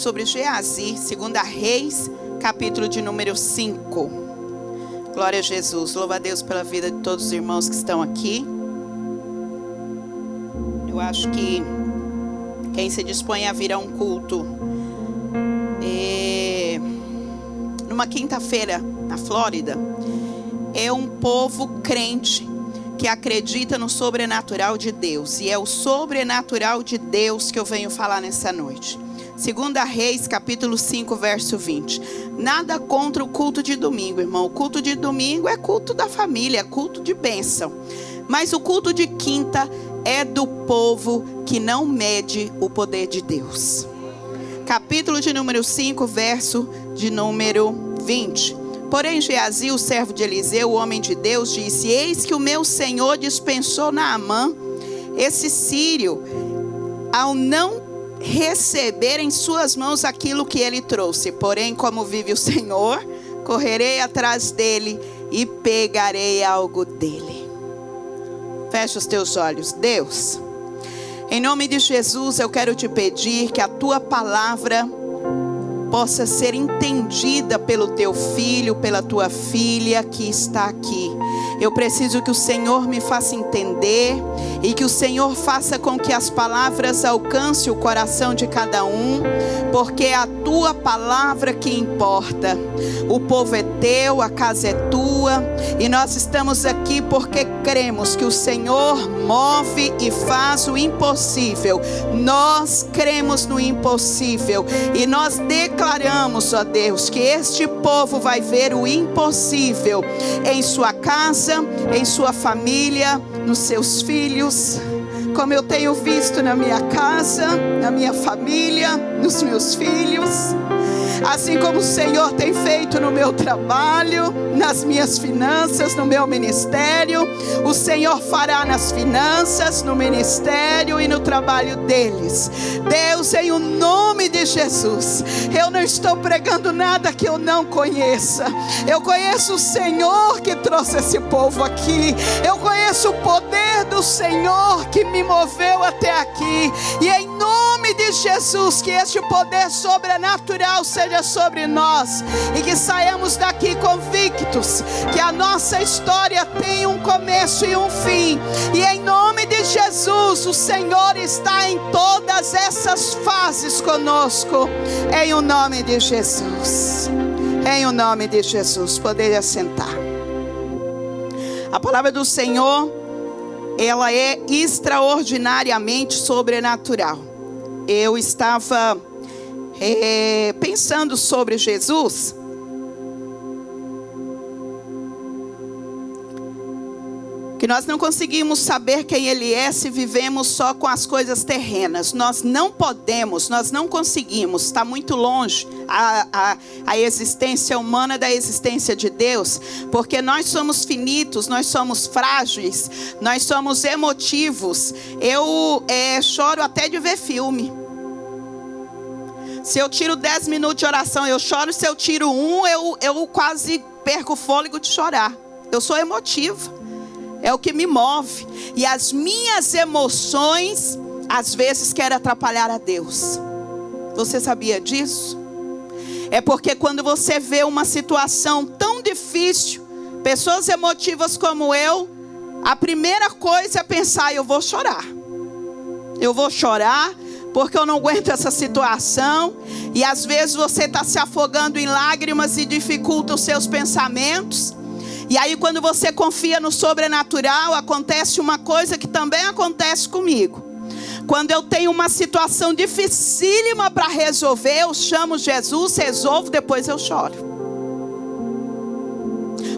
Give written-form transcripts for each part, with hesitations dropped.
sobre Geazi, 2 Reis, capítulo de número 5. Glória a Jesus. Louva a Deus pela vida de todos os irmãos que estão aqui. Eu acho que quem se dispõe a vir a um culto numa quinta-feira na Flórida é um povo crente que acredita no sobrenatural de Deus. E é o sobrenatural de Deus que eu venho falar nessa noite. 2 Reis, capítulo 5, verso 20. Nada contra o culto de domingo, irmão. O culto de domingo é culto da família, é culto de bênção. Mas o culto de quinta é do povo que não mede o poder de Deus. Capítulo de número 5, verso de número 20. Porém Geazi, o servo de Eliseu, o homem de Deus, disse: eis que o meu senhor dispensou Naamã, esse sírio, ao não receber em suas mãos aquilo que ele trouxe. Porém, como vive o Senhor, correrei atrás dele e pegarei algo dele. Fecha os teus olhos. Deus, em nome de Jesus, eu quero te pedir que a tua palavra possa ser entendida pelo teu filho, pela tua filha que está aqui. Eu preciso que o Senhor me faça entender e que o Senhor faça com que as palavras alcancem o coração de cada um, porque é a tua palavra que importa. O povo é teu, a casa é tua, e nós estamos aqui porque cremos que o Senhor move e faz o impossível. Nós cremos no impossível e nós declaramos, ó Deus, que este povo vai ver o impossível em sua casa, em sua família, nos seus filhos, como eu tenho visto na minha casa, na minha família, nos meus filhos. Assim como o Senhor tem feito no meu trabalho, nas minhas finanças, no meu ministério, o Senhor fará nas finanças, no ministério e no trabalho deles. Deus, em o nome de Jesus, eu não estou pregando nada que eu não conheça. Eu conheço o Senhor que trouxe esse povo aqui. Eu conheço o poder do Senhor que me moveu até aqui. E em nome de Jesus, que este poder sobrenatural seja sobre nós e que saiamos daqui convictos que a nossa história tem um começo e um fim. E em nome de Jesus, o Senhor está em todas essas fases conosco. Em o nome de Jesus. Em o nome de Jesus. Poderia sentar. A palavra do Senhor, ela é extraordinariamente sobrenatural. Eu estava pensando sobre Jesus, que nós não conseguimos saber quem Ele é se vivemos só com as coisas terrenas. Nós não podemos, nós não conseguimos, está muito longe a existência humana da existência de Deus, porque nós somos finitos, nós somos frágeis, nós somos emotivos. Eu choro até de ver filme. Se eu tiro 10 minutos de oração, eu choro. Se eu tiro eu quase perco o fôlego de chorar. Eu sou emotiva. É o que me move. E as minhas emoções, às vezes, querem atrapalhar a Deus. Você sabia disso? É porque quando você vê uma situação tão difícil, pessoas emotivas como eu, a primeira coisa é pensar: eu vou chorar. Eu vou chorar porque eu não aguento essa situação. E às vezes você está se afogando em lágrimas e dificulta os seus pensamentos. E aí quando você confia no sobrenatural, acontece uma coisa que também acontece comigo. Quando eu tenho uma situação dificílima para resolver, eu chamo Jesus, resolvo, depois eu choro.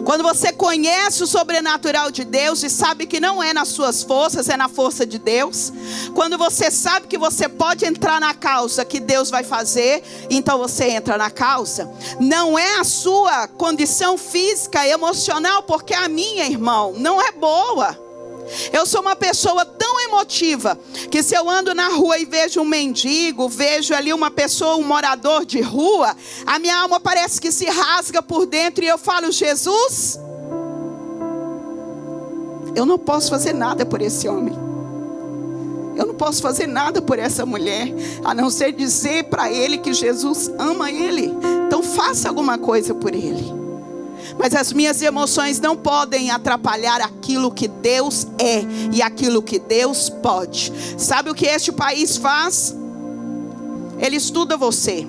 Quando você conhece o sobrenatural de Deus e sabe que não é nas suas forças, é na força de Deus. Quando você sabe que você pode entrar na causa que Deus vai fazer, então você entra na causa. Não é a sua condição física, emocional, porque a minha, irmão, não é boa. Eu sou uma pessoa tão emotiva que se eu ando na rua e vejo um mendigo, vejo ali uma pessoa, um morador de rua, a minha alma parece que se rasga por dentro e eu falo: Jesus, eu não posso fazer nada por esse homem. Eu não posso fazer nada por essa mulher, a não ser dizer para ele que Jesus ama ele. Então faça alguma coisa por ele. Mas as minhas emoções não podem atrapalhar aquilo que Deus é e aquilo que Deus pode. Sabe o que este país faz? Ele estuda você.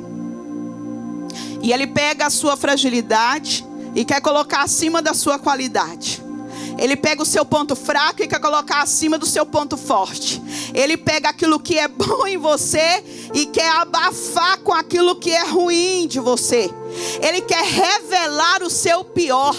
E ele pega a sua fragilidade e quer colocar acima da sua qualidade. Ele pega o seu ponto fraco e quer colocar acima do seu ponto forte. Ele pega aquilo que é bom em você e quer abafar com aquilo que é ruim de você. Ele quer revelar o seu pior.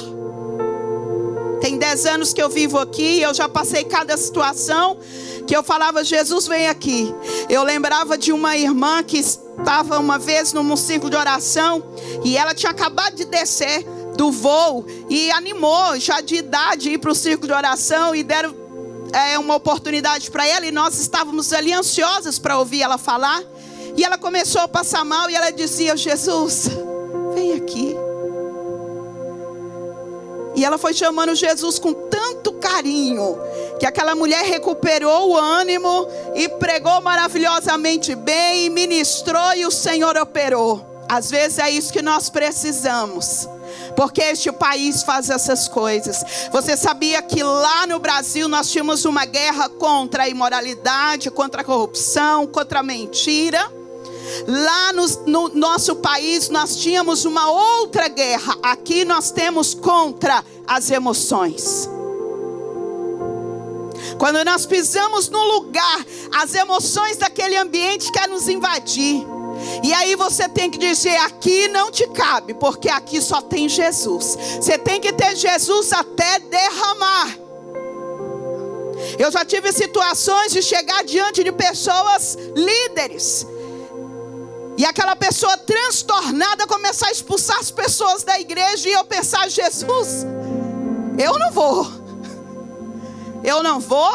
Tem 10 anos que eu vivo aqui e eu já passei cada situação que eu falava, Jesus vem aqui. Eu lembrava de uma irmã que estava uma vez num círculo de oração e ela tinha acabado de descer do voo e animou, já de idade, ir para o círculo de oração e deram uma oportunidade para ela, e nós estávamos ali ansiosas para ouvir ela falar, e ela começou a passar mal e ela dizia, Jesus, vem aqui. E ela foi chamando Jesus com tanto carinho, que aquela mulher recuperou o ânimo e pregou maravilhosamente bem, e ministrou, e o Senhor operou. Às vezes é isso que nós precisamos, porque este país faz essas coisas. Você sabia que lá no Brasil nós tínhamos uma guerra contra a imoralidade, contra a corrupção, contra a mentira? Lá no nosso país nós tínhamos uma outra guerra. Aqui nós temos contra as emoções. Quando nós pisamos no lugar, as emoções daquele ambiente querem nos invadir. E aí você tem que dizer, aqui não te cabe, porque aqui só tem Jesus. Você tem que ter Jesus até derramar. Eu já tive situações de chegar diante de pessoas líderes, e aquela pessoa transtornada começar a expulsar as pessoas da igreja, e eu pensar, Jesus, eu não vou,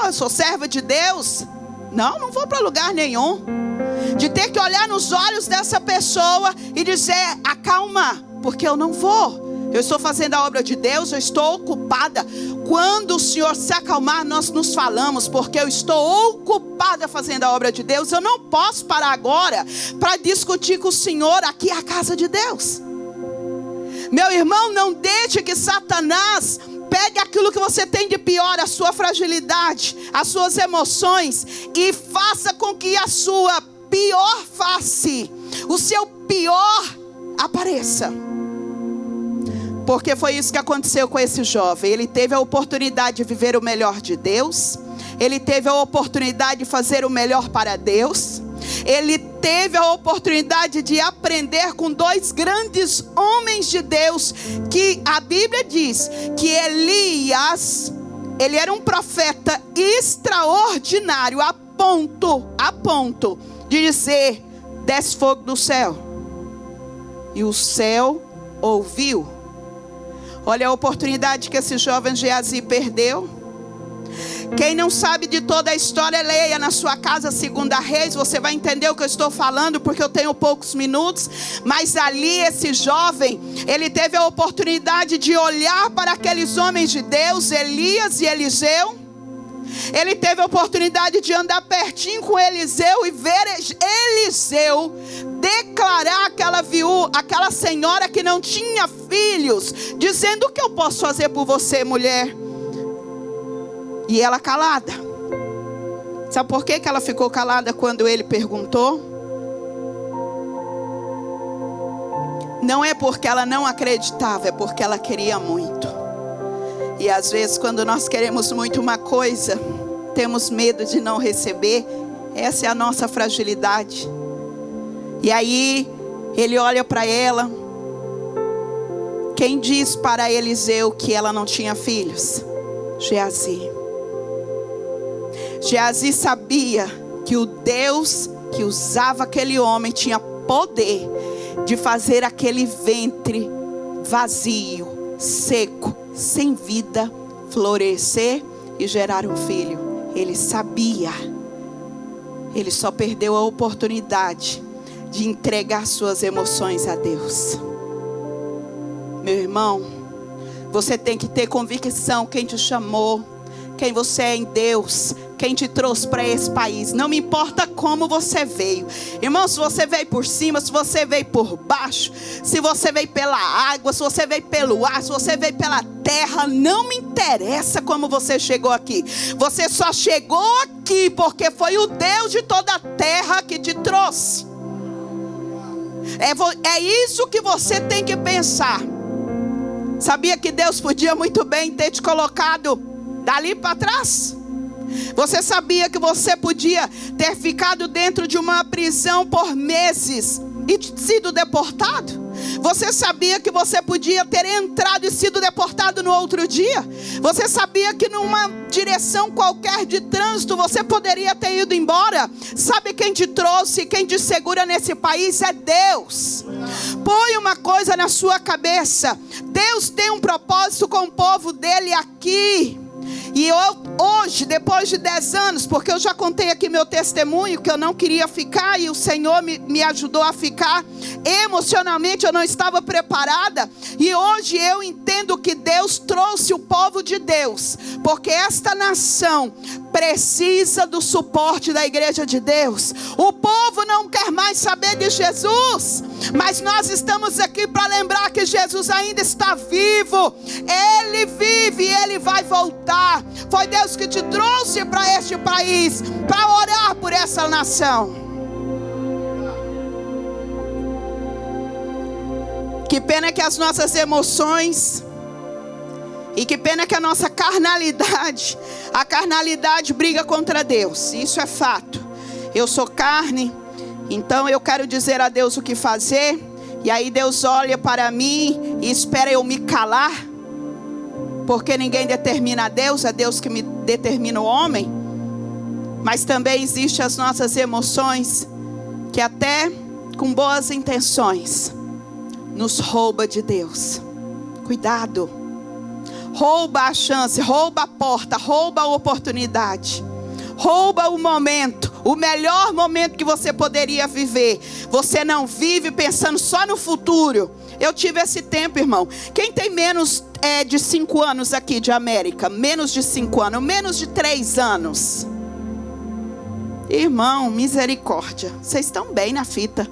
eu sou serva de Deus. Não vou para lugar nenhum. De ter que olhar nos olhos dessa pessoa e dizer, acalma, porque eu não vou. Eu estou fazendo a obra de Deus, eu estou ocupada. Quando o Senhor se acalmar, nós nos falamos, porque eu estou ocupada fazendo a obra de Deus. Eu não posso parar agora para discutir com o Senhor. Aqui é a casa de Deus. Meu irmão, não deixe que Satanás pegue aquilo que você tem de pior, a sua fragilidade, as suas emoções, e faça com que a sua pior face, o seu pior apareça. Porque foi isso que aconteceu com esse jovem. Ele teve a oportunidade de viver o melhor de Deus. Ele teve a oportunidade de fazer o melhor para Deus. Ele teve a oportunidade de aprender com 2 grandes homens de Deus, que a Bíblia diz que Elias, ele era um profeta extraordinário, a ponto de dizer, desce fogo do céu. E o céu ouviu. Olha a oportunidade que esse jovem Geazi perdeu. Quem não sabe de toda a história, leia na sua casa 2 Reis. Você vai entender o que eu estou falando, porque eu tenho poucos minutos. Mas ali esse jovem, ele teve a oportunidade de olhar para aqueles homens de Deus, Elias e Eliseu. Ele teve a oportunidade de andar pertinho com Eliseu e ver Eliseu declarar aquela senhora que não tinha filhos, dizendo, o que eu posso fazer por você, mulher? E ela calada. Sabe por que ela ficou calada quando ele perguntou? Não é porque ela não acreditava, é porque ela queria muito. E às vezes quando nós queremos muito uma coisa, temos medo de não receber. Essa é a nossa fragilidade. E aí ele olha para ela. Quem diz para Eliseu que ela não tinha filhos? Geazi. Geazi sabia que o Deus que usava aquele homem tinha poder de fazer aquele ventre vazio, seco, sem vida, florescer e gerar um filho. Ele sabia. Ele só perdeu a oportunidade de entregar suas emoções a Deus. Meu irmão, você tem que ter convicção quem te chamou, quem você é em Deus. quem te trouxe para esse país. Não me importa como você veio. Irmão, se você veio por cima, se você veio por baixo, se você veio pela água, se você veio pelo ar, se você veio pela terra, não me interessa como você chegou aqui. Você só chegou aqui porque foi o Deus de toda a terra que te trouxe. É isso que você tem que pensar. Sabia que Deus podia muito bem ter te colocado dali para trás? Você sabia que você podia ter ficado dentro de uma prisão por meses e sido deportado? Você sabia que você podia ter entrado e sido deportado no outro dia? Você sabia que numa direção qualquer de trânsito você poderia ter ido embora? Sabe quem te trouxe, quem te segura nesse país? É Deus. Põe uma coisa na sua cabeça: Deus tem um propósito com o povo dele aqui. E hoje, depois de 10 anos, porque eu já contei aqui meu testemunho, que eu não queria ficar, e o Senhor me ajudou a ficar. Emocionalmente eu não estava preparada. E hoje eu entendo que Deus trouxe o povo de Deus, porque esta nação precisa do suporte da igreja de Deus. O povo não quer mais saber de Jesus, mas nós estamos aqui para lembrar que Jesus ainda está vivo. Ele vive e Ele vai voltar. Foi Deus que te trouxe para este país, para orar por essa nação. Que pena que as nossas emoções, e que pena que a nossa carnalidade, a carnalidade briga contra Deus. Isso é fato. Eu sou carne, então eu quero dizer a Deus o que fazer. E aí Deus olha para mim e espera eu me calar. Porque ninguém determina a Deus, é Deus que me determina o homem. Mas também existem as nossas emoções, que até com boas intenções nos rouba de Deus. Cuidado. Rouba a chance, rouba a porta, rouba a oportunidade, rouba o momento, o melhor momento que você poderia viver. Você não vive pensando só no futuro. Eu tive esse tempo, irmão. Quem tem menos de 5 anos aqui de América? Menos de 5 anos, menos de 3 anos. Irmão, misericórdia. Vocês estão bem na fita.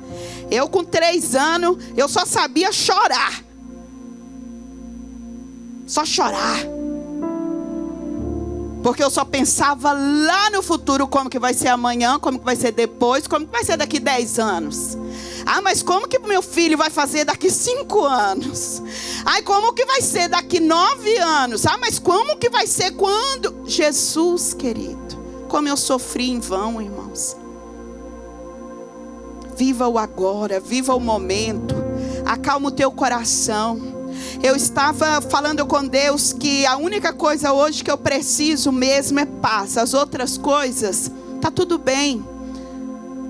Eu com 3 anos, eu só sabia chorar. Só chorar. Porque eu só pensava lá no futuro, como que vai ser amanhã, como que vai ser depois, como que vai ser daqui 10 anos. Ah, mas como que meu filho vai fazer daqui 5 anos? Ai, como que vai ser daqui 9 anos? Ah, mas como que vai ser quando? Jesus, querido, como eu sofri em vão, irmãos. Viva o agora, viva o momento. Acalma o teu coração. Eu estava falando com Deus que a única coisa hoje que eu preciso mesmo é paz. As outras coisas, tá tudo bem,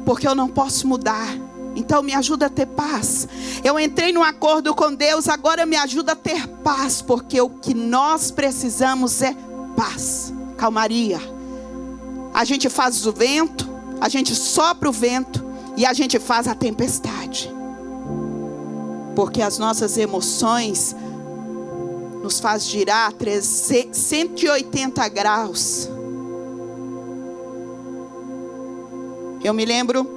porque eu não posso mudar. Então me ajuda a ter paz. Eu entrei num acordo com Deus, agora me ajuda a ter paz, porque o que nós precisamos é paz, calmaria. A gente faz o vento, a gente sopra o vento e a gente faz a tempestade. Porque as nossas emoções nos faz girar 180 graus. Eu me lembro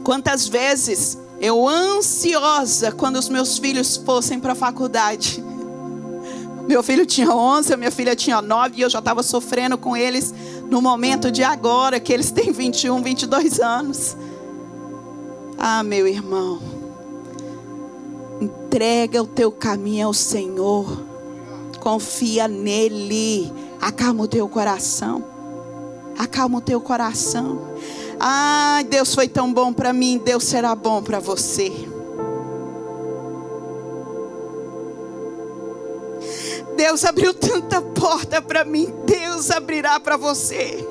quantas vezes eu ansiosa quando os meus filhos fossem para a faculdade. Meu filho tinha 11, a minha filha tinha 9 e eu já estava sofrendo com eles no momento de agora, que eles têm 21, 22 anos. Ah, meu irmão, entrega o teu caminho ao Senhor, confia nele, acalma o teu coração, acalma o teu coração. Ai, Deus foi tão bom para mim, Deus será bom para você. Deus abriu tanta porta para mim, Deus abrirá para você.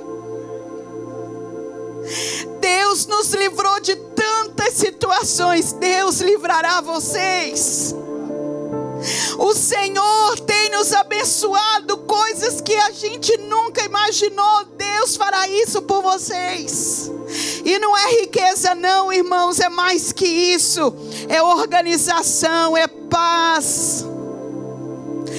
Deus nos livrou de tantas situações, Deus livrará vocês. O Senhor tem nos abençoado, coisas que a gente nunca imaginou. Deus fará isso por vocês. E não é riqueza não, irmãos, é mais que isso. É organização, é paz.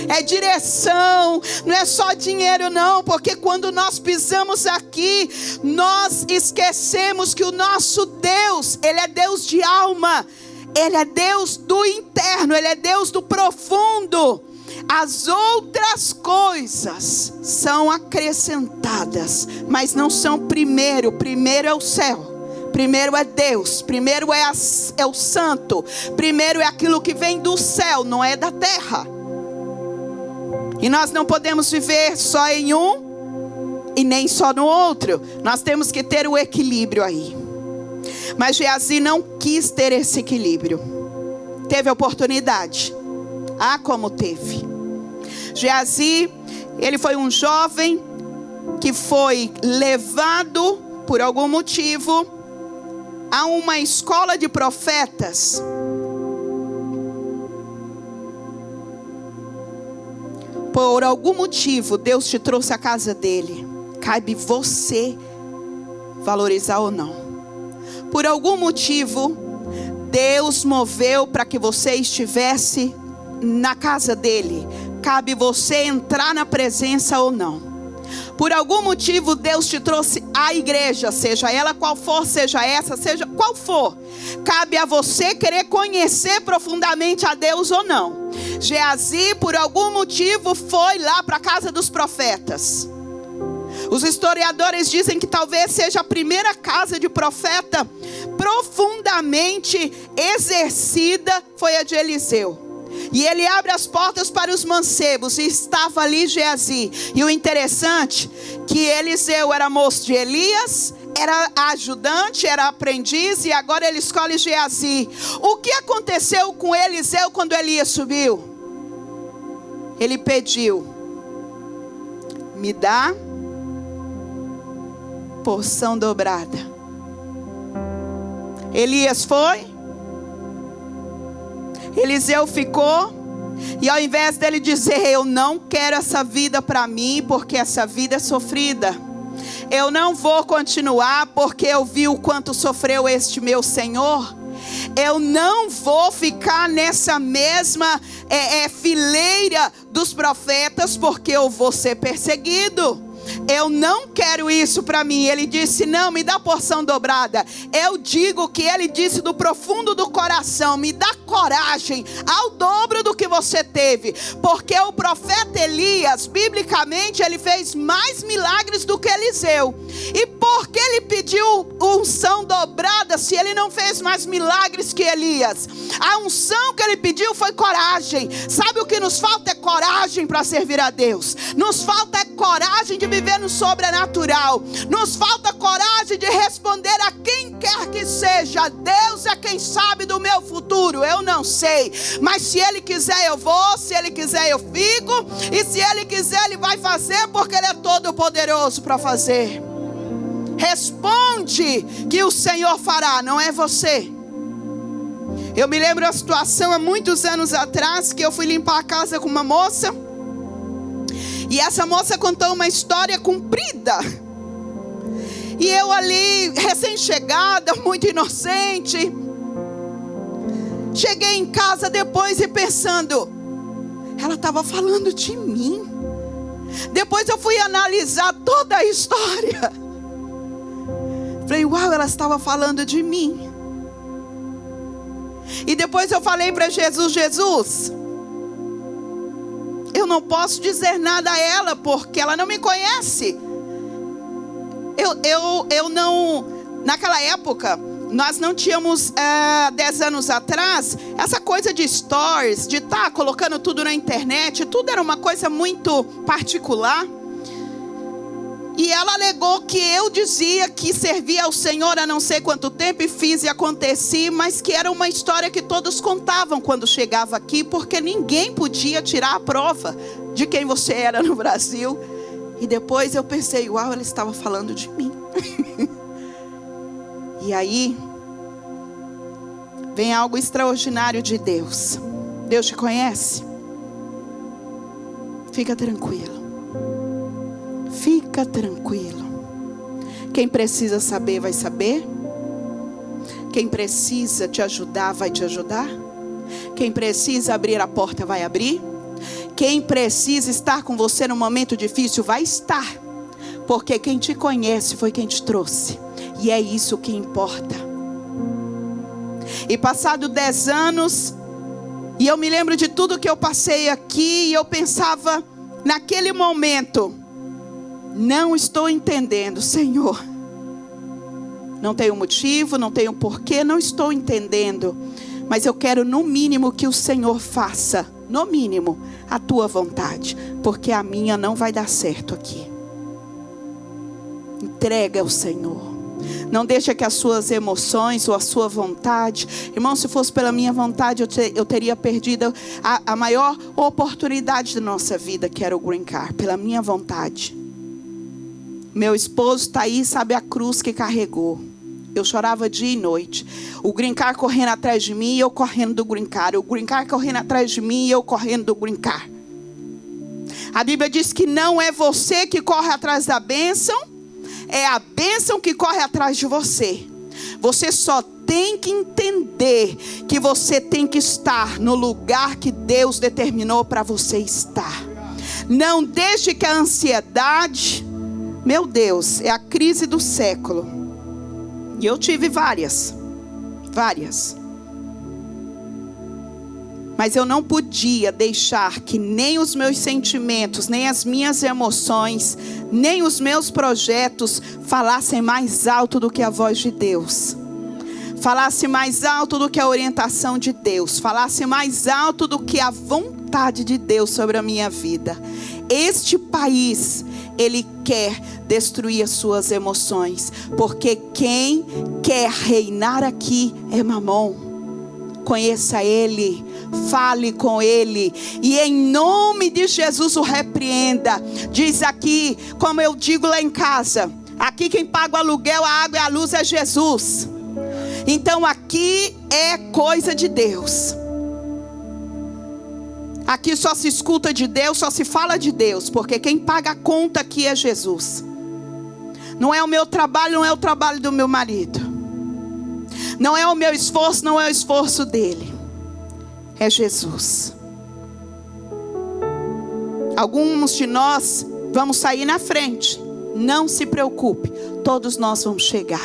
é direção, não é só dinheiro não, porque quando nós pisamos aqui, nós esquecemos que o nosso Deus, Ele é Deus de alma, Ele é Deus do interno, Ele é Deus do profundo. As outras coisas são acrescentadas, mas não são primeiro. Primeiro é o céu, primeiro é Deus, primeiro é o santo, primeiro é aquilo que vem do céu, não é da terra. E nós não podemos viver só em um e nem só no outro. Nós temos que ter o equilíbrio aí. Mas Geazi não quis ter esse equilíbrio. Teve oportunidade. Ah, como teve. Geazi, ele foi um jovem que foi levado por algum motivo a uma escola de profetas. Por algum motivo, Deus te trouxe à casa dele. Cabe você valorizar ou não. Por algum motivo, Deus moveu para que você estivesse na casa dele. Cabe você entrar na presença ou não. Por algum motivo, Deus te trouxe à igreja, seja ela qual for, seja essa, seja qual for. Cabe a você querer conhecer profundamente a Deus ou não. Geazi, por algum motivo, foi lá para a casa dos profetas. Os historiadores dizem que talvez seja a primeira casa de profeta profundamente exercida foi a de Eliseu. E ele abre as portas para os mancebos, e estava ali Geazi. E o interessante, que Eliseu era moço de Elias, era ajudante, era aprendiz, e agora ele escolhe Geazi. O que aconteceu com Eliseu quando Elias subiu? Ele pediu: me dá porção dobrada. Elias foi, Eliseu ficou, e ao invés dele dizer: eu não quero essa vida para mim, porque essa vida é sofrida, eu não vou continuar porque eu vi o quanto sofreu este meu Senhor, eu não vou ficar nessa mesma fileira dos profetas, porque eu vou ser perseguido. Eu não quero isso para mim. Ele disse: não, me dá porção dobrada. Eu digo que ele disse do profundo do coração: me dá coragem ao dobro do que você teve. Porque o profeta Elias, biblicamente, ele fez mais milagres do que Eliseu. E por que ele pediu unção dobrada se ele não fez mais milagres que Elias? A unção que ele pediu foi coragem. Sabe o que nos falta? É coragem para servir a Deus. Nos falta coragem de viver no sobrenatural. Nos falta coragem de responder a quem quer que seja: Deus é quem sabe do meu futuro, eu não sei, mas se Ele quiser eu vou, se Ele quiser eu fico, e se Ele quiser Ele vai fazer, porque Ele é todo poderoso para fazer. Responde que o Senhor fará, não é você. Eu me lembro a situação há muitos anos atrás, que eu fui limpar a casa com uma moça, e essa moça contou uma história comprida. E eu ali, recém-chegada, muito inocente, cheguei em casa depois e pensando: ela estava falando de mim. Depois eu fui analisar toda a história. Falei: uau, ela estava falando de mim. E depois eu falei para Jesus: Jesus, eu não posso dizer nada a ela, porque ela não me conhece. Eu não, naquela época, nós não tínhamos 10 anos atrás, essa coisa de stories, de estar colocando tudo na internet, tudo era uma coisa muito particular. E ela alegou que eu dizia que servia ao Senhor há não sei quanto tempo, e fiz e aconteci, mas que era uma história que todos contavam quando chegava aqui, porque ninguém podia tirar a prova de quem você era no Brasil. E depois eu pensei: uau, ela estava falando de mim. E aí vem algo extraordinário de Deus. Deus te conhece? Fica tranquilo. Fica tranquilo. Quem precisa saber vai saber. Quem precisa te ajudar vai te ajudar. Quem precisa abrir a porta vai abrir. Quem precisa estar com você no momento difícil vai estar, porque quem te conhece foi quem te trouxe, e é isso que importa. E passado 10 anos, e eu me lembro de tudo que eu passei aqui, e eu pensava naquele momento: não estou entendendo, Senhor. Não tenho motivo, não tenho porquê, não estou entendendo. Mas eu quero no mínimo que o Senhor faça, no mínimo, a tua vontade. Porque a minha não vai dar certo aqui. Entrega ao Senhor. Não deixa que as suas emoções ou a sua vontade... Irmão, se fosse pela minha vontade, eu teria perdido a maior oportunidade da nossa vida, que era o Green Card. Pela minha vontade. Meu esposo está aí, sabe a cruz que carregou. Eu chorava dia e noite. O Green Card correndo atrás de mim e eu correndo do Green Card. O Green Card correndo atrás de mim e eu correndo do Green Card. A Bíblia diz que não é você que corre atrás da bênção, é a bênção que corre atrás de você. Você só tem que entender que você tem que estar no lugar que Deus determinou para você estar. Não deixe que a ansiedade... Meu Deus, é a crise do século. E eu tive várias. Mas eu não podia deixar que nem os meus sentimentos, nem as minhas emoções, nem os meus projetos falassem mais alto do que a voz de Deus. Falasse mais alto do que a orientação de Deus. Falasse mais alto do que a vontade de Deus sobre a minha vida. Este país, ele quer destruir as suas emoções, porque quem quer reinar aqui é Mamon. Conheça ele, fale com ele, e em nome de Jesus o repreenda. Diz aqui, como eu digo lá em casa, aqui quem paga o aluguel, a água e a luz é Jesus. Então aqui é coisa de Deus. Aqui só se escuta de Deus, só se fala de Deus, porque quem paga a conta aqui é Jesus. Não é o meu trabalho, não é o trabalho do meu marido. Não é o meu esforço, não é o esforço dele. É Jesus. Alguns de nós vamos sair na frente. Não se preocupe, todos nós vamos chegar.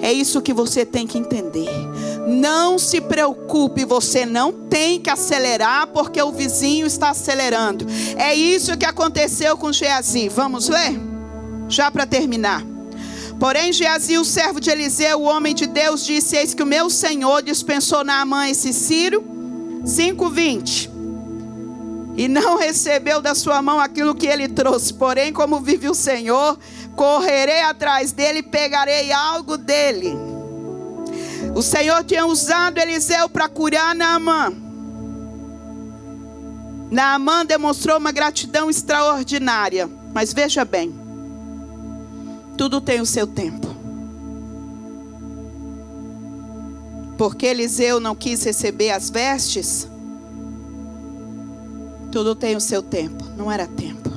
É isso que você tem que entender. Não se preocupe, você não tem que acelerar porque o vizinho está acelerando. É isso que aconteceu com Geazi. Vamos ler? Já para terminar. Porém Geazi, o servo de Eliseu, o homem de Deus, disse: eis que o meu senhor dispensou Naamã esse Ciro 5:20. E não recebeu da sua mão aquilo que ele trouxe. Porém, como vive o Senhor, correrei atrás dele e pegarei algo dele. O Senhor tinha usado Eliseu para curar Naamã. Naamã demonstrou uma gratidão extraordinária. Mas veja bem, tudo tem o seu tempo. Porque Eliseu não quis receber as vestes, tudo tem o seu tempo. Não era tempo.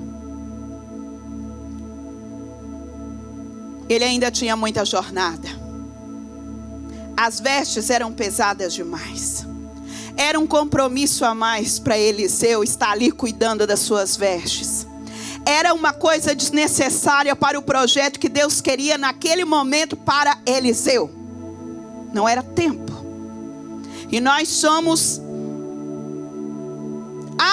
Ele ainda tinha muita jornada. As vestes eram pesadas demais. Era um compromisso a mais para Eliseu estar ali cuidando das suas vestes. Era uma coisa desnecessária para o projeto que Deus queria naquele momento para Eliseu. Não era tempo. E nós somos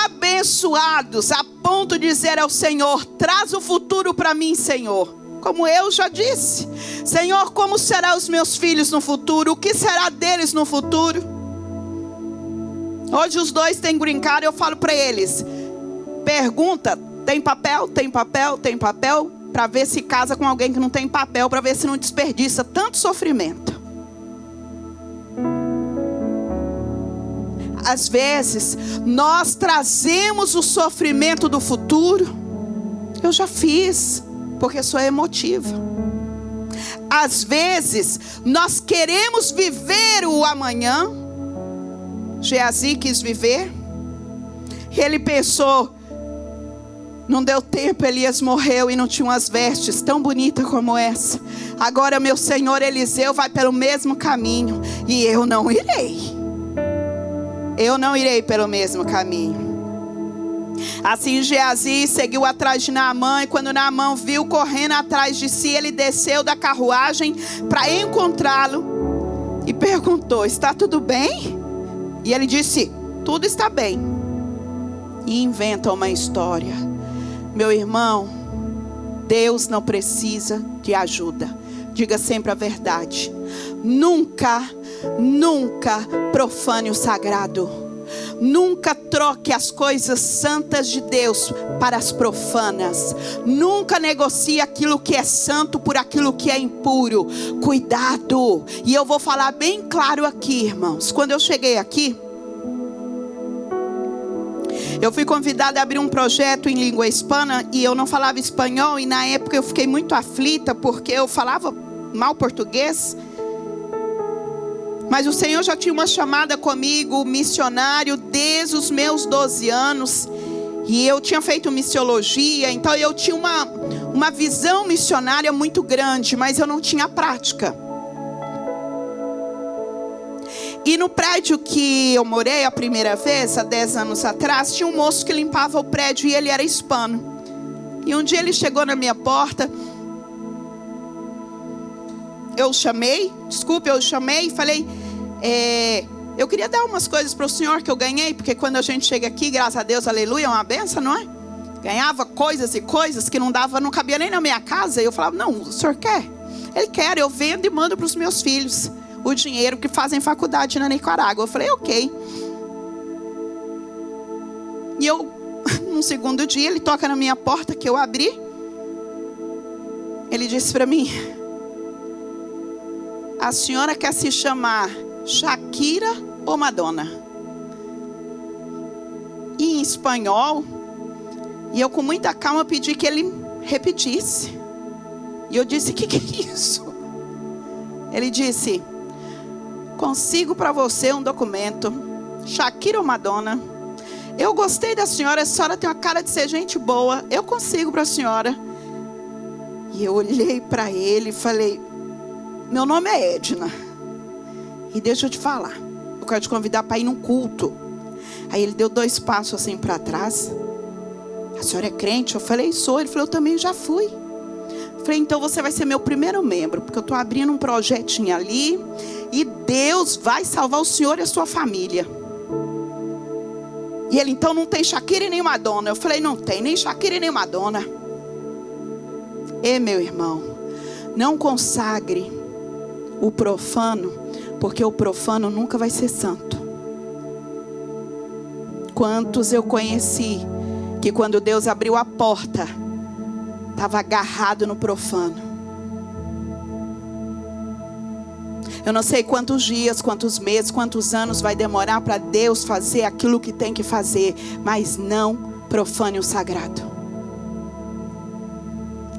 abençoados a ponto de dizer ao Senhor: traz o futuro para mim, Senhor. Como eu já disse: Senhor, como serão os meus filhos no futuro? O que será deles no futuro? Hoje os dois têm green card. Eu falo para eles: pergunta, tem papel? Tem papel? Tem papel? Para ver se casa com alguém que não tem papel, para ver se não desperdiça tanto sofrimento. Às vezes nós trazemos o sofrimento do futuro. Eu já fiz, porque sou emotiva. Às vezes nós queremos viver o amanhã. Geazi quis viver. Ele pensou: não deu tempo, Elias morreu e não tinha umas vestes tão bonitas como essa. Agora meu senhor Eliseu vai pelo mesmo caminho e eu não irei. Eu não irei pelo mesmo caminho. Assim Geazi seguiu atrás de Naamã, e quando Naamã viu correndo atrás de si, ele desceu da carruagem para encontrá-lo e perguntou: está tudo bem? E ele disse: tudo está bem. E inventa uma história. Meu irmão, Deus não precisa de ajuda. Diga sempre a verdade. Nunca profane o sagrado. Nunca troque as coisas santas de Deus para as profanas. Nunca negocie aquilo que é santo por aquilo que é impuro. Cuidado. E eu vou falar bem claro aqui, irmãos. Quando eu cheguei aqui, eu fui convidada a abrir um projeto em língua hispana e eu não falava espanhol. E na época eu fiquei muito aflita porque eu falava mal português. Mas o Senhor já tinha uma chamada comigo, missionário, desde os meus 12 anos. E eu tinha feito missiologia, então eu tinha uma visão missionária muito grande, mas eu não tinha prática. E no prédio que eu morei a primeira vez, há 10 anos atrás, tinha um moço que limpava o prédio e ele era hispano. E um dia ele chegou na minha porta. Eu chamei e falei: eu queria dar umas coisas para o senhor que eu ganhei, porque quando a gente chega aqui, graças a Deus, aleluia, é uma benção, não é? Ganhava coisas e coisas que não cabia nem na minha casa. E eu falava: não, o senhor quer? Ele quer, eu vendo e mando para os meus filhos o dinheiro que fazem faculdade na Nicarágua. Eu falei: ok. E no segundo dia, ele toca na minha porta, que eu abri. Ele disse para mim: a senhora quer se chamar Shakira ou Madonna? E em espanhol. E eu com muita calma pedi que ele repetisse. E eu disse: que é isso? Ele disse: consigo para você um documento, Shakira ou Madonna. Eu gostei da senhora, a senhora tem uma cara de ser gente boa, eu consigo para a senhora. E eu olhei para ele e falei: meu nome é Edna. E deixa eu te falar, eu quero te convidar para ir num culto. Aí ele deu 2 passos assim para trás. A senhora é crente? Eu falei: sou. Ele falou: eu também já fui. Eu falei: então você vai ser meu primeiro membro, porque eu estou abrindo um projetinho ali e Deus vai salvar o senhor e a sua família. E ele: então não tem Shakira e nem Madonna? Eu falei: não tem nem Shakira e nem Madonna. E meu irmão, não consagre o profano, porque o profano nunca vai ser santo. Quantos eu conheci que quando Deus abriu a porta, estava agarrado no profano. Eu não sei quantos dias, quantos meses, quantos anos vai demorar para Deus fazer aquilo que tem que fazer, mas não profane o sagrado.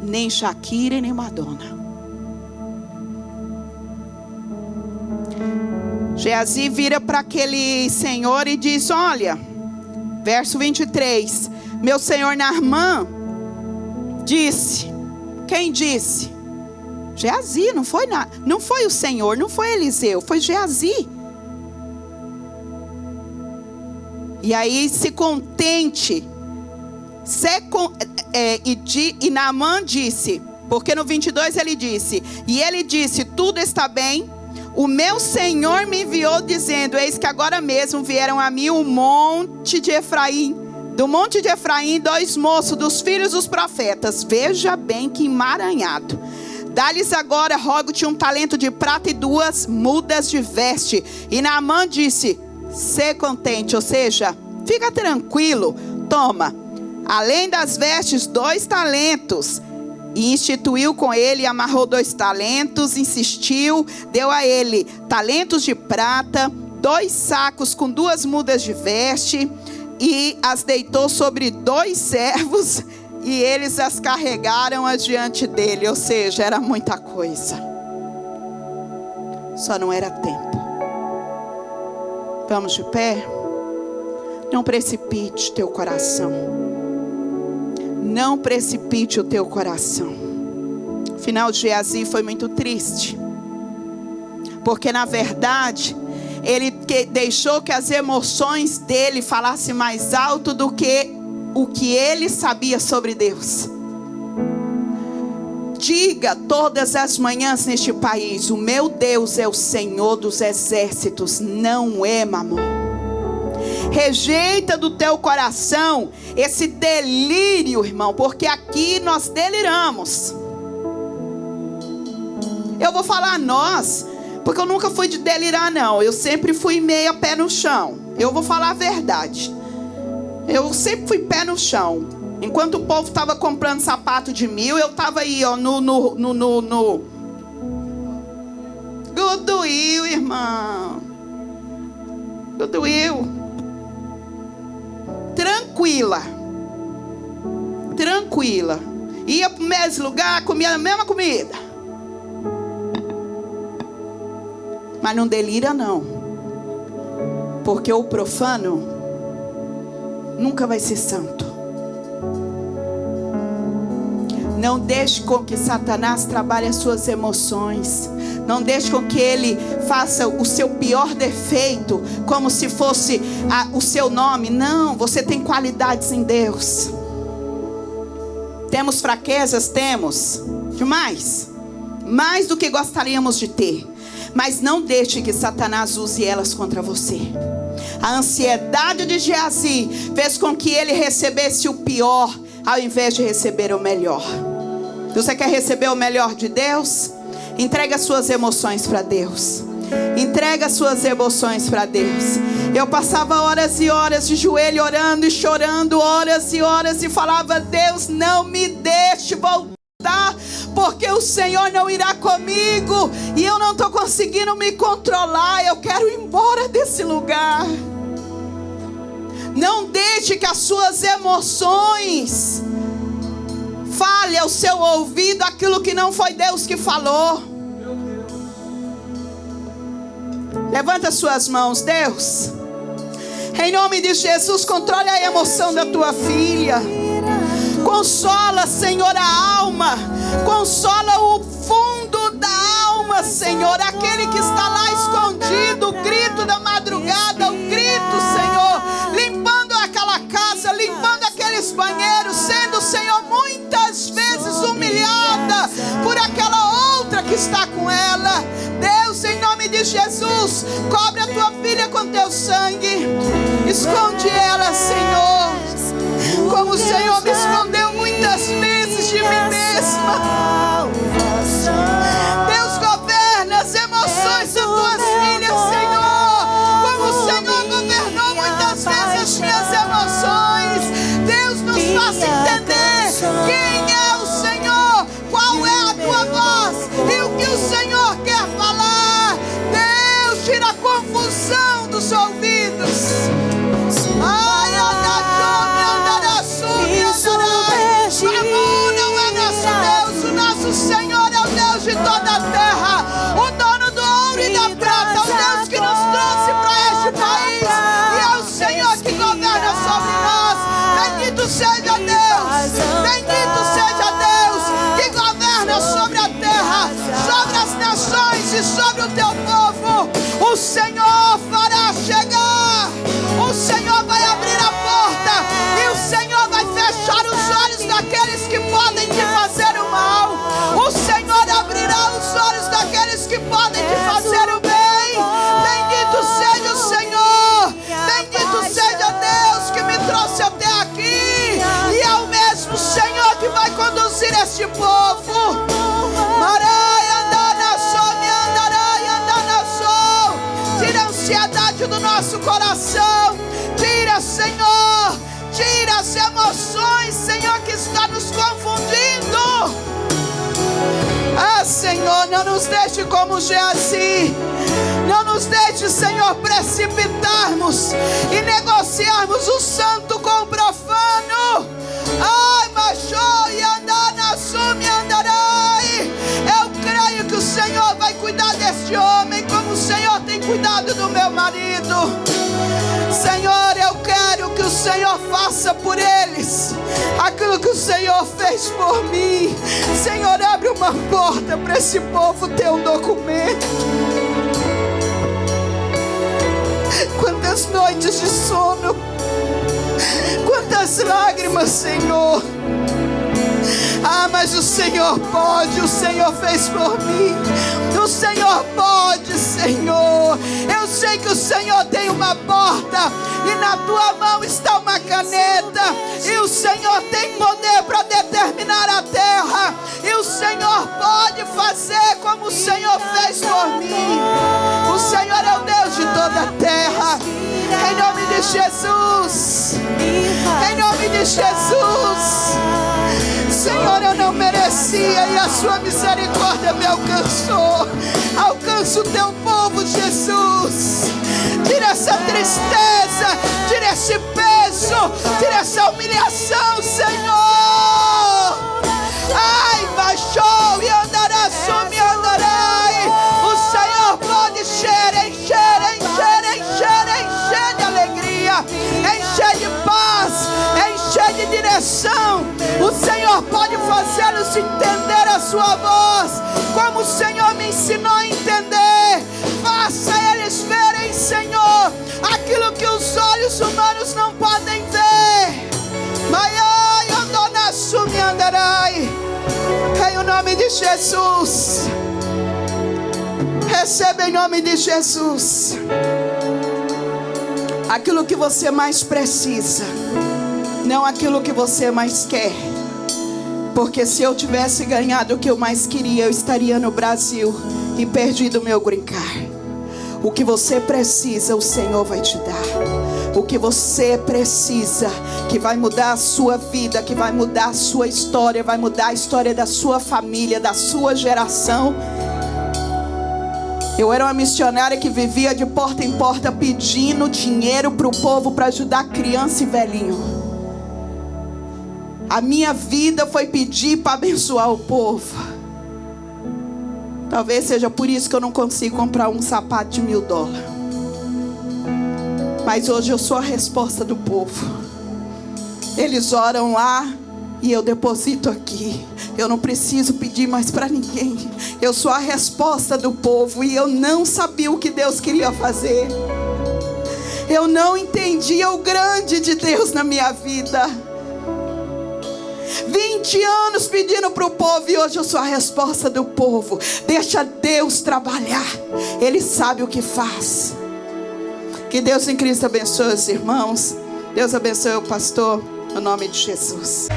Nem Shakira e nem Madonna. Geazi vira para aquele senhor e diz: olha, verso 23, meu senhor Naamã disse. Quem disse? Geazi, não foi o Senhor, não foi Eliseu, foi Geazi. E aí se contente. E Naamã disse, porque no 22 ele disse: e ele disse: tudo está bem. O meu Senhor me enviou dizendo: eis que agora mesmo vieram a mim o monte de Efraim. Do monte de Efraim 2 moços dos filhos dos profetas. Veja bem que emaranhado. Dá-lhes agora, rogo-te, 1 talento de prata e 2 mudas de veste. E Naamã disse: sê contente, ou seja, fica tranquilo. Toma, além das vestes, 2 talentos. E instituiu com ele, amarrou 2 talentos, insistiu, deu a ele talentos de prata, 2 sacos com 2 mudas de veste, e as deitou sobre 2 servos, e eles as carregaram adiante dele. Ou seja, era muita coisa, só não era tempo. Vamos de pé? Não precipite teu coração. Não precipite o teu coração. O final de Geazi foi muito triste, porque na verdade ele deixou que as emoções dele falassem mais alto do que o que ele sabia sobre Deus. Diga todas as manhãs neste país: o meu Deus é o Senhor dos exércitos, não é mamon. Rejeita do teu coração esse delírio, irmão, porque aqui nós deliramos. Eu vou falar nós, porque eu nunca fui de delirar não. Eu sempre fui meio pé no chão. Eu vou falar a verdade. Eu sempre fui pé no chão. Enquanto o povo estava comprando sapato de 1.000, eu estava aí, ó, no Goodwill, irmão. Goodwill. Tranquila. Ia para o mesmo lugar, comia a mesma comida. Mas não delira não. Porque o profano nunca vai ser santo. Não deixe com que Satanás trabalhe as suas emoções. Não deixe com que ele faça o seu pior defeito como se fosse o seu nome. Não, você tem qualidades em Deus. Temos fraquezas? Temos. Demais. Mais do que gostaríamos de ter. Mas não deixe que Satanás use elas contra você. A ansiedade de Geazi fez com que ele recebesse o pior, ao invés de receber o melhor. Você quer receber o melhor de Deus? Entrega as suas emoções para Deus. Entrega as suas emoções para Deus. Eu passava horas e horas de joelho orando e chorando, horas e horas, e falava: Deus, não me deixe voltar, porque o Senhor não irá comigo, e eu não estou conseguindo me controlar. Eu quero ir embora desse lugar. Não deixe que as suas emoções fale ao seu ouvido aquilo que não foi Deus que falou. Levanta suas mãos. Deus, em nome de Jesus, controle a emoção da tua filha. Consola, Senhor, a alma. Consola o fundo da alma, Senhor. Aquele que está lá escondido, o grito da madrugada, o grito, Senhor, limpando aquela casa, limpando aqueles banheiros, sendo, Senhor, muitas vezes humilhada por aquela outra que está com ela. Deus, em nome de Jesus, cobre a tua filha com teu sangue. Esconde ela, Senhor, como o Senhor me escondeu muitas vezes de mim mesma. Deus, governa as emoções das tuas filhas, Senhor, como o Senhor governou muitas vezes as minhas emoções. Deus, nos faça entender quem é o Senhor, qual é a tua voz e o que o Senhor quer falar. Deus, tira a confusão dos ouvidos. Ai, não é nosso Deus, o nosso Senhor é o Deus de toda a terra, o dono do ouro e da prata, o Deus que nos trouxe para este país, e é o Senhor que governa sobre nós. Bendito seja Deus, bendito seja Deus, que governa sobre a terra, sobre as nações e sobre o teu povo. O Senhor fará chegar, o Senhor vai abrir a porta, e o Senhor vai fechar os olhos daqueles que podem te fazer o mal. O Senhor abrirá os olhos daqueles que podem te fazer o bem. Bendito seja o Senhor, bendito seja Deus que me trouxe até aqui, e é o mesmo Senhor que vai conduzir este povo. Tira a ansiedade do nosso coração. Tira, Senhor, tira as emoções, Senhor, que está nos confundindo. Ah, Senhor, não nos deixe como Geazi. Não nos deixe, Senhor, precipitarmos e negociarmos o santo com o profano. Ai, machou e andar na sumi andarai. Eu creio que o Senhor vai cuidar deste homem como o Senhor tem cuidado do meu marido. Senhor, eu quero que o Senhor faça por eles aquilo que o Senhor fez por mim. Senhor, abre uma porta para esse povo ter um documento. Quantas noites de sono Quantas lágrimas, Senhor. Ah, mas o Senhor pode, o Senhor fez por mim. O Senhor pode, Senhor. Eu sei que o Senhor tem uma porta e na tua mão está uma caneta. E o Senhor tem poder para determinar a terra. E o Senhor pode fazer como o Senhor fez por mim. O Senhor é o Deus de toda a terra. Em nome de Jesus. Em nome de Jesus. Senhor, eu não merecia e a sua misericórdia me alcançou. Alcança o teu povo, Jesus. Tira essa tristeza, tira esse peso, tira essa humilhação, Senhor. Ai, baixou e andará, sumi andarai. O Senhor pode encher, encher, encher, encher, encher de alegria, encher de paz, encher de direção. O Senhor pode fazê-los entender a sua voz, como o Senhor me ensinou a entender. Faça eles verem, Senhor, aquilo que os olhos humanos não podem ver. Maiai, andonassumi andarai. Em o nome de Jesus. Receba em nome de Jesus aquilo que você mais precisa, não aquilo que você mais quer. Porque se eu tivesse ganhado o que eu mais queria, eu estaria no Brasil e perdido o meu green card. O que você precisa, o Senhor vai te dar. O que você precisa, que vai mudar a sua vida, que vai mudar a sua história, vai mudar a história da sua família, da sua geração. Eu era uma missionária que vivia de porta em porta pedindo dinheiro para o povo, para ajudar criança e velhinho. A minha vida foi pedir para abençoar o povo. Talvez seja por isso que eu não consigo comprar um sapato de $1000. Mas hoje eu sou a resposta do povo. Eles oram lá e eu deposito aqui. Eu não preciso pedir mais para ninguém. Eu sou a resposta do povo. E eu não sabia o que Deus queria fazer. Eu não entendia o grande de Deus na minha vida. 20 anos pedindo para o povo e hoje eu sou a resposta do povo. Deixa Deus trabalhar. Ele sabe o que faz. Que Deus em Cristo abençoe os irmãos. Deus abençoe o pastor. No nome de Jesus.